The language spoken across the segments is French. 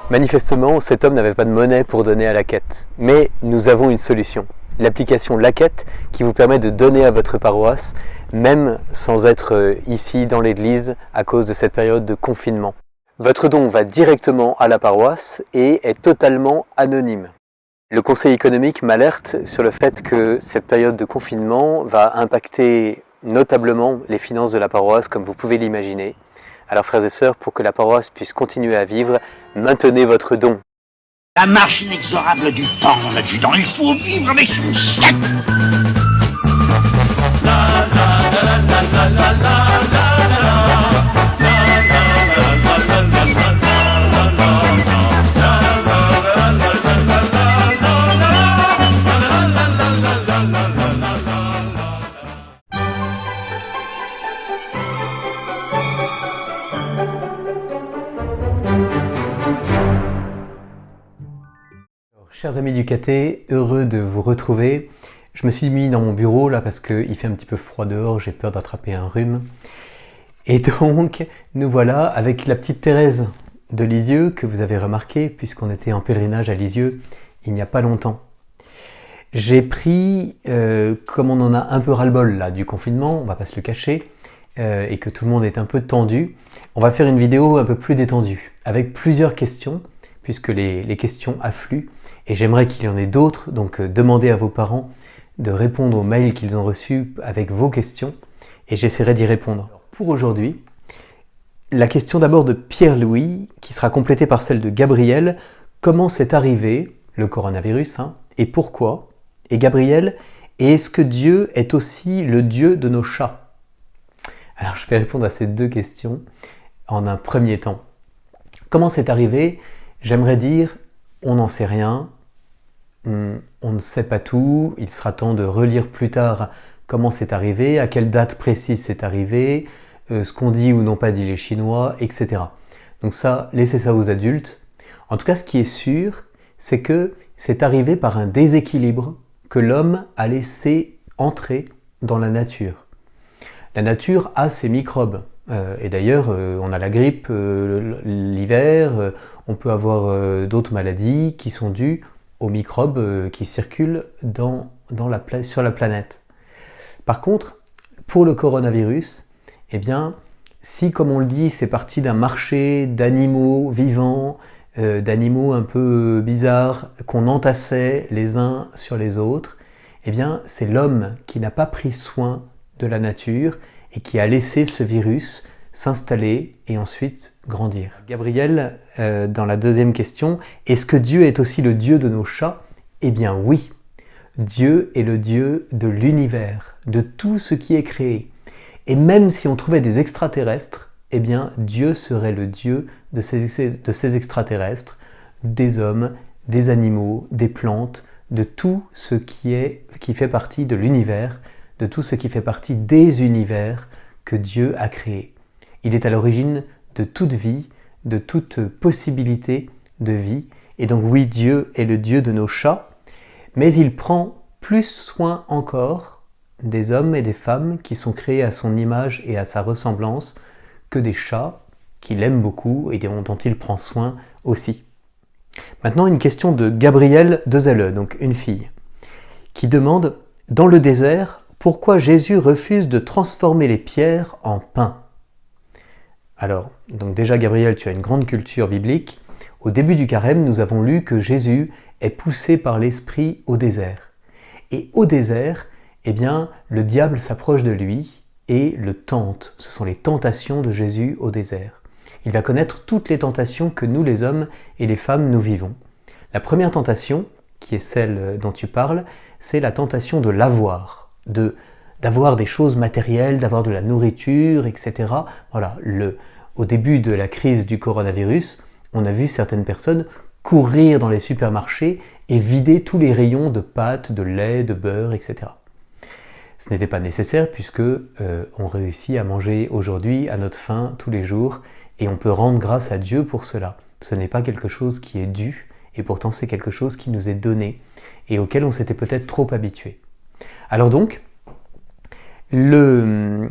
Manifestement, cet homme n'avait pas de monnaie pour donner à la quête. Mais nous avons une solution. L'application La Quête qui vous permet de donner à votre paroisse, même sans être ici dans l'église à cause de cette période de confinement. Votre don va directement à la paroisse et est totalement anonyme. Le Conseil économique m'alerte sur le fait que cette période de confinement va impacter notablement les finances de la paroisse, comme vous pouvez l'imaginer. Alors frères et sœurs, pour que la paroisse puisse continuer à vivre, maintenez votre don. La marche inexorable du temps, l'adjudant, il faut vivre avec son chef. Chers amis du caté, heureux de vous retrouver. Je me suis mis dans mon bureau là parce qu'il fait un petit peu froid dehors, j'ai peur d'attraper un rhume. Et donc, nous voilà avec la petite Thérèse de Lisieux que vous avez remarqué puisqu'on était en pèlerinage à Lisieux il n'y a pas longtemps. J'ai pris, comme on en a un peu ras-le-bol là du confinement, on va pas se le cacher, et que tout le monde est un peu tendu, on va faire une vidéo un peu plus détendue avec plusieurs questions puisque les questions affluent. Et j'aimerais qu'il y en ait d'autres, donc demandez à vos parents de répondre aux mails qu'ils ont reçus avec vos questions, et j'essaierai d'y répondre. Pour aujourd'hui, la question d'abord de Pierre-Louis, qui sera complétée par celle de Gabriel. Comment c'est arrivé, le coronavirus, et pourquoi? Et Gabriel, et est-ce que Dieu est aussi le Dieu de nos chats? Alors je vais répondre à ces deux questions en un premier temps. Comment c'est arrivé? J'aimerais dire, on n'en sait rien, on ne sait pas tout, il sera temps de relire plus tard comment c'est arrivé, à quelle date précise c'est arrivé, ce qu'ont dit ou n'ont pas dit les Chinois, etc. Donc ça, laissez ça aux adultes. En tout cas, ce qui est sûr, c'est que c'est arrivé par un déséquilibre que l'homme a laissé entrer dans la nature. La nature a ses microbes. Et d'ailleurs, on a la grippe l'hiver, on peut avoir d'autres maladies qui sont dues aux microbes qui circulent sur la planète. Par contre, pour le coronavirus, eh bien, si comme on le dit, c'est parti d'un marché d'animaux vivants, d'animaux un peu bizarres, qu'on entassait les uns sur les autres, eh bien, c'est l'homme qui n'a pas pris soin de la nature et qui a laissé ce virus s'installer et ensuite grandir. Gabriel, dans la deuxième question, est-ce que Dieu est aussi le Dieu de nos chats? Eh bien oui, Dieu est le Dieu de l'univers, de tout ce qui est créé. Et même si on trouvait des extraterrestres, eh bien Dieu serait le Dieu de ces extraterrestres, des hommes, des animaux, des plantes, de tout ce qui fait partie de l'univers, de tout ce qui fait partie des univers que Dieu a créés. Il est à l'origine de toute vie, de toute possibilité de vie. Et donc oui, Dieu est le Dieu de nos chats, mais il prend plus soin encore des hommes et des femmes qui sont créés à son image et à sa ressemblance que des chats qu'il aime beaucoup et dont il prend soin aussi. Maintenant, une question de Gabrielle Dezelle, donc une fille, qui demande « Dans le désert, pourquoi Jésus refuse de transformer les pierres en pain ?» Alors, donc déjà Gabriel, tu as une grande culture biblique. Au début du carême, nous avons lu que Jésus est poussé par l'Esprit au désert. Et au désert, eh bien, le diable s'approche de lui et le tente. Ce sont les tentations de Jésus au désert. Il va connaître toutes les tentations que nous, les hommes et les femmes, nous vivons. La première tentation, qui est celle dont tu parles, c'est la tentation de l'avoir, d'avoir des choses matérielles, d'avoir de la nourriture, etc. Voilà, au début de la crise du coronavirus, on a vu certaines personnes courir dans les supermarchés et vider tous les rayons de pâtes, de lait, de beurre, etc. Ce n'était pas nécessaire puisque on réussit à manger aujourd'hui à notre faim tous les jours et on peut rendre grâce à Dieu pour cela. Ce n'est pas quelque chose qui est dû et pourtant c'est quelque chose qui nous est donné et auquel on s'était peut-être trop habitué. Alors donc, le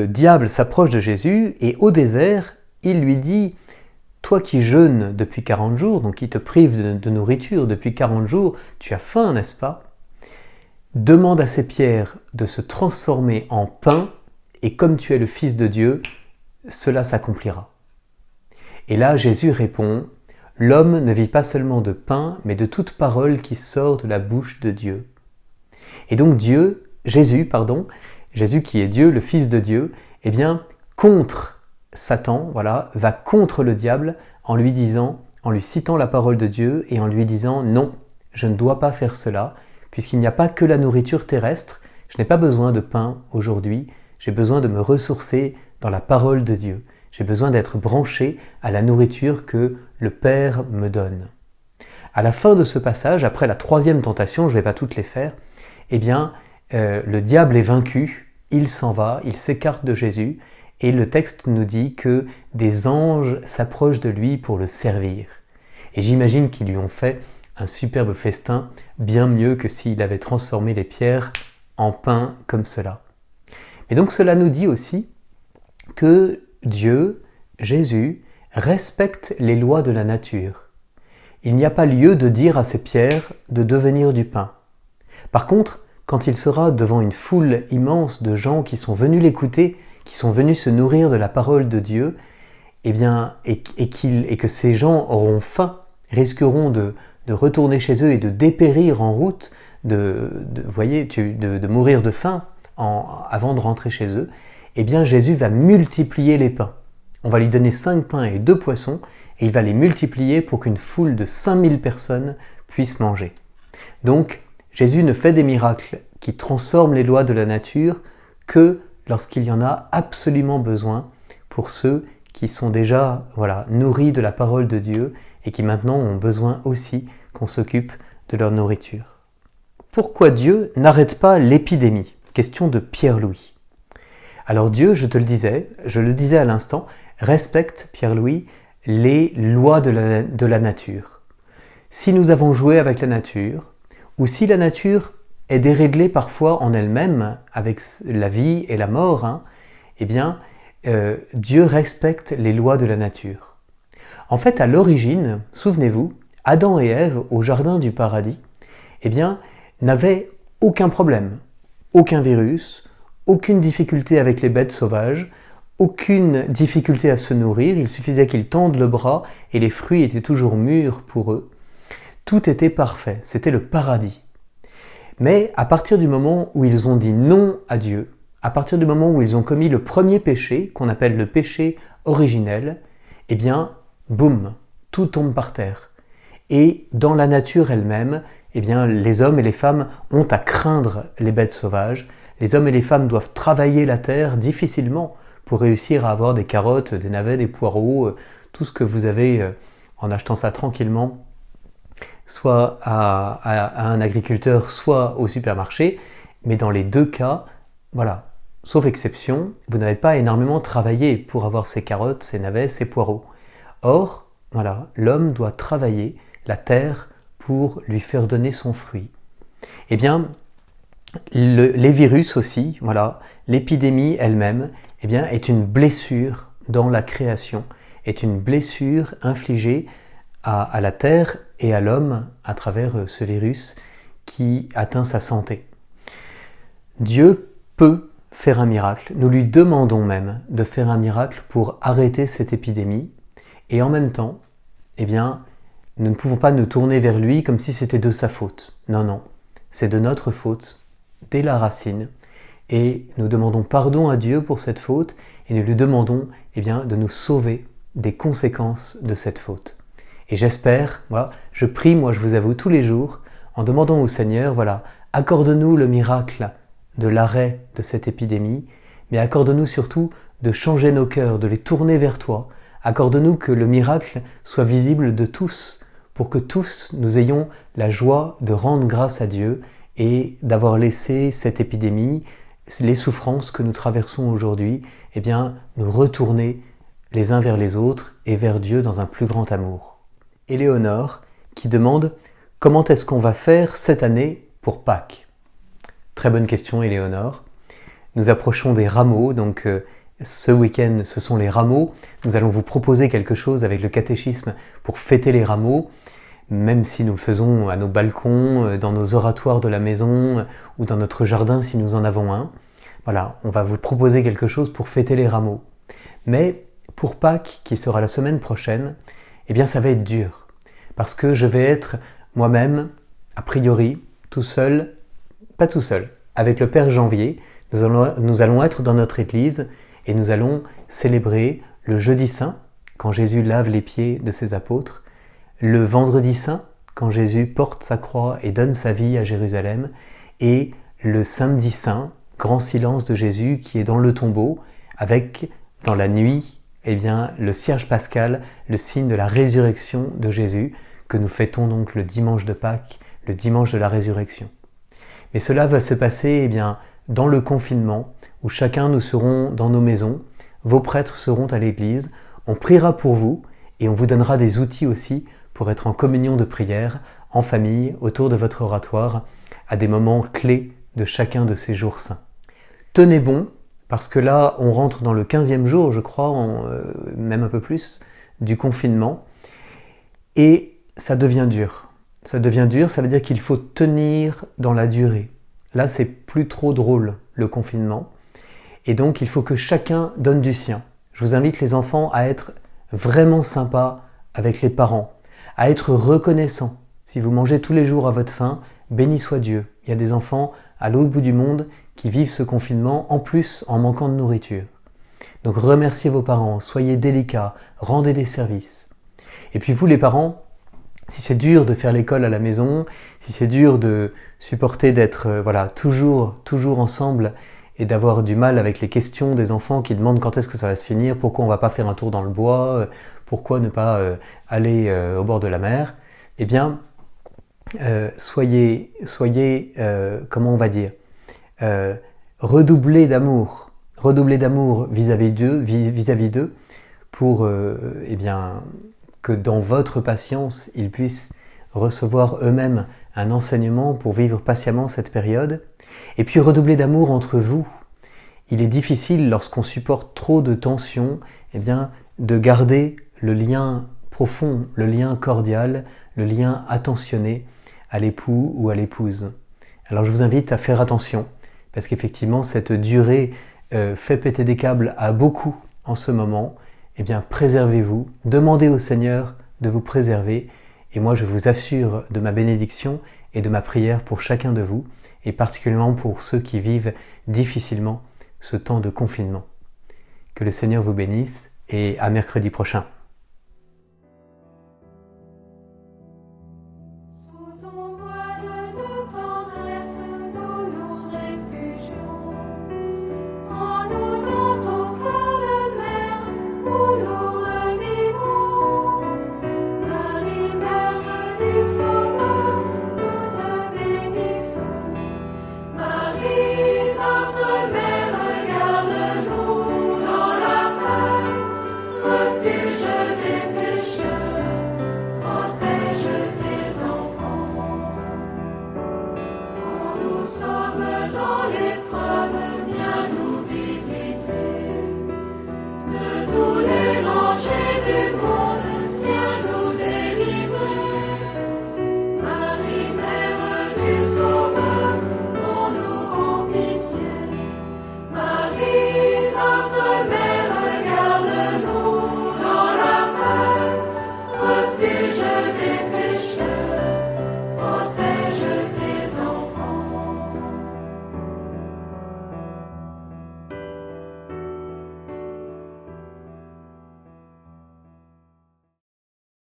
diable s'approche de Jésus et au désert, il lui dit toi qui jeûnes depuis 40 jours, donc qui te prive de nourriture depuis 40 jours, tu as faim, n'est-ce pas? Demande à ces pierres de se transformer en pain, et comme tu es le Fils de Dieu, cela s'accomplira. Et là, Jésus répond, l'homme ne vit pas seulement de pain, mais de toute parole qui sort de la bouche de Dieu. Et donc Jésus qui est Dieu, le Fils de Dieu, eh bien, contre Satan, va contre le diable en lui citant la parole de Dieu et en lui disant, non, je ne dois pas faire cela, puisqu'il n'y a pas que la nourriture terrestre, je n'ai pas besoin de pain aujourd'hui, j'ai besoin de me ressourcer dans la parole de Dieu. J'ai besoin d'être branché à la nourriture que le Père me donne. À la fin de ce passage, après la troisième tentation, je ne vais pas toutes les faire, eh bien, le diable est vaincu, il s'en va, il s'écarte de Jésus, et le texte nous dit que des anges s'approchent de lui pour le servir. Et j'imagine qu'ils lui ont fait un superbe festin, bien mieux que s'il avait transformé les pierres en pain comme cela. Et donc cela nous dit aussi que Dieu, Jésus, respecte les lois de la nature. Il n'y a pas lieu de dire à ces pierres de devenir du pain. Par contre, quand il sera devant une foule immense de gens qui sont venus l'écouter, qui sont venus se nourrir de la parole de Dieu, et que ces gens auront faim, risqueront de retourner chez eux et de dépérir en route, de mourir de faim avant de rentrer chez eux, eh bien Jésus va multiplier les pains. On va lui donner 5 pains et 2 poissons, et il va les multiplier pour qu'une foule de 5000 personnes puisse manger. Donc, Jésus ne fait des miracles qui transforment les lois de la nature que lorsqu'il y en a absolument besoin pour ceux qui sont déjà nourris de la parole de Dieu et qui maintenant ont besoin aussi qu'on s'occupe de leur nourriture. Pourquoi Dieu n'arrête pas l'épidémie? Question de Pierre-Louis. Alors Dieu, je le disais à l'instant, respecte, Pierre-Louis, les lois de la nature. Si nous avons joué avec la nature, ou si la nature est déréglée parfois en elle-même avec la vie et la mort, eh bien, Dieu respecte les lois de la nature. En fait, à l'origine, souvenez-vous, Adam et Ève, au jardin du paradis, eh bien, n'avaient aucun problème, aucun virus, aucune difficulté avec les bêtes sauvages, aucune difficulté à se nourrir, il suffisait qu'ils tendent le bras et les fruits étaient toujours mûrs pour eux. Tout était parfait, c'était le paradis. Mais à partir du moment où ils ont dit non à Dieu, à partir du moment où ils ont commis le premier péché, qu'on appelle le péché originel, eh bien, boum, tout tombe par terre. Et dans la nature elle-même, eh bien, les hommes et les femmes ont à craindre les bêtes sauvages. Les hommes et les femmes doivent travailler la terre difficilement pour réussir à avoir des carottes, des navets, des poireaux, tout ce que vous avez en achetant ça tranquillement, soit à un agriculteur, soit au supermarché. Mais dans les deux cas, sauf exception, vous n'avez pas énormément travaillé pour avoir ces carottes, ces navets, ces poireaux. Or, l'homme doit travailler la terre pour lui faire donner son fruit. Eh bien, les virus aussi, l'épidémie elle-même, eh bien, est une blessure dans la création, est une blessure infligée à la terre et à l'homme à travers ce virus qui atteint sa santé. Dieu peut faire un miracle, nous lui demandons même de faire un miracle pour arrêter cette épidémie, et en même temps, eh bien, nous ne pouvons pas nous tourner vers lui comme si c'était de sa faute. Non, c'est de notre faute, dès la racine, et nous demandons pardon à Dieu pour cette faute, et nous lui demandons de nous sauver des conséquences de cette faute. Et j'espère, je prie, je vous avoue, tous les jours, en demandant au Seigneur, accorde-nous le miracle de l'arrêt de cette épidémie, mais accorde-nous surtout de changer nos cœurs, de les tourner vers toi. Accorde-nous que le miracle soit visible de tous, pour que tous nous ayons la joie de rendre grâce à Dieu et d'avoir laissé cette épidémie, les souffrances que nous traversons aujourd'hui, nous retourner les uns vers les autres et vers Dieu dans un plus grand amour. Éléonore qui demande « Comment est-ce qu'on va faire cette année pour Pâques ?» Très bonne question, Éléonore. Nous approchons des rameaux, donc ce week-end, ce sont les rameaux. Nous allons vous proposer quelque chose avec le catéchisme pour fêter les rameaux, même si nous le faisons à nos balcons, dans nos oratoires de la maison ou dans notre jardin si nous en avons un. Voilà, on va vous proposer quelque chose pour fêter les rameaux. Mais pour Pâques, qui sera la semaine prochaine, eh bien ça va être dur. Parce que je vais être moi-même, a priori, tout seul, pas tout seul, avec le Père Janvier. Nous allons être dans notre église et nous allons célébrer le jeudi saint, quand Jésus lave les pieds de ses apôtres, le vendredi saint, quand Jésus porte sa croix et donne sa vie à Jérusalem, et le samedi saint, grand silence de Jésus qui est dans le tombeau, avec, dans la nuit, eh bien, le cierge pascal, le signe de la résurrection de Jésus, que nous fêtons donc le dimanche de Pâques, le dimanche de la résurrection. Mais cela va se passer, eh bien, dans le confinement, où chacun nous serons dans nos maisons, vos prêtres seront à l'église, on priera pour vous et on vous donnera des outils aussi pour être en communion de prière, en famille, autour de votre oratoire, à des moments clés de chacun de ces jours saints. Tenez bon, parce que là, on rentre dans le 15e jour, je crois, même un peu plus, du confinement, et ça devient dur. Ça devient dur, ça veut dire qu'il faut tenir dans la durée. Là, c'est plus trop drôle, le confinement. Et donc, il faut que chacun donne du sien. Je vous invite les enfants à être vraiment sympas avec les parents, à être reconnaissants. Si vous mangez tous les jours à votre faim, béni soit Dieu. Il y a des enfants à l'autre bout du monde qui vivent ce confinement, en plus en manquant de nourriture. Donc remerciez vos parents, soyez délicats, rendez des services. Et puis vous les parents, si c'est dur de faire l'école à la maison, si c'est dur de supporter d'être toujours ensemble et d'avoir du mal avec les questions des enfants qui demandent quand est-ce que ça va se finir, pourquoi on ne va pas faire un tour dans le bois, pourquoi ne pas aller au bord de la mer, eh bien, soyez comment on va dire, redoublez d'amour vis-à-vis d'eux pour eh bien, que dans votre patience, ils puissent recevoir eux-mêmes un enseignement pour vivre patiemment cette période. Et puis redoubler d'amour entre vous. Il est difficile, lorsqu'on supporte trop de tensions, eh bien, de garder le lien profond, le lien cordial, le lien attentionné à l'époux ou à l'épouse. Alors je vous invite à faire attention, parce qu'effectivement, cette durée fait péter des câbles à beaucoup en ce moment. Eh bien, préservez-vous, demandez au Seigneur de vous préserver, et moi je vous assure de ma bénédiction et de ma prière pour chacun de vous, et particulièrement pour ceux qui vivent difficilement ce temps de confinement. Que le Seigneur vous bénisse, et à mercredi prochain.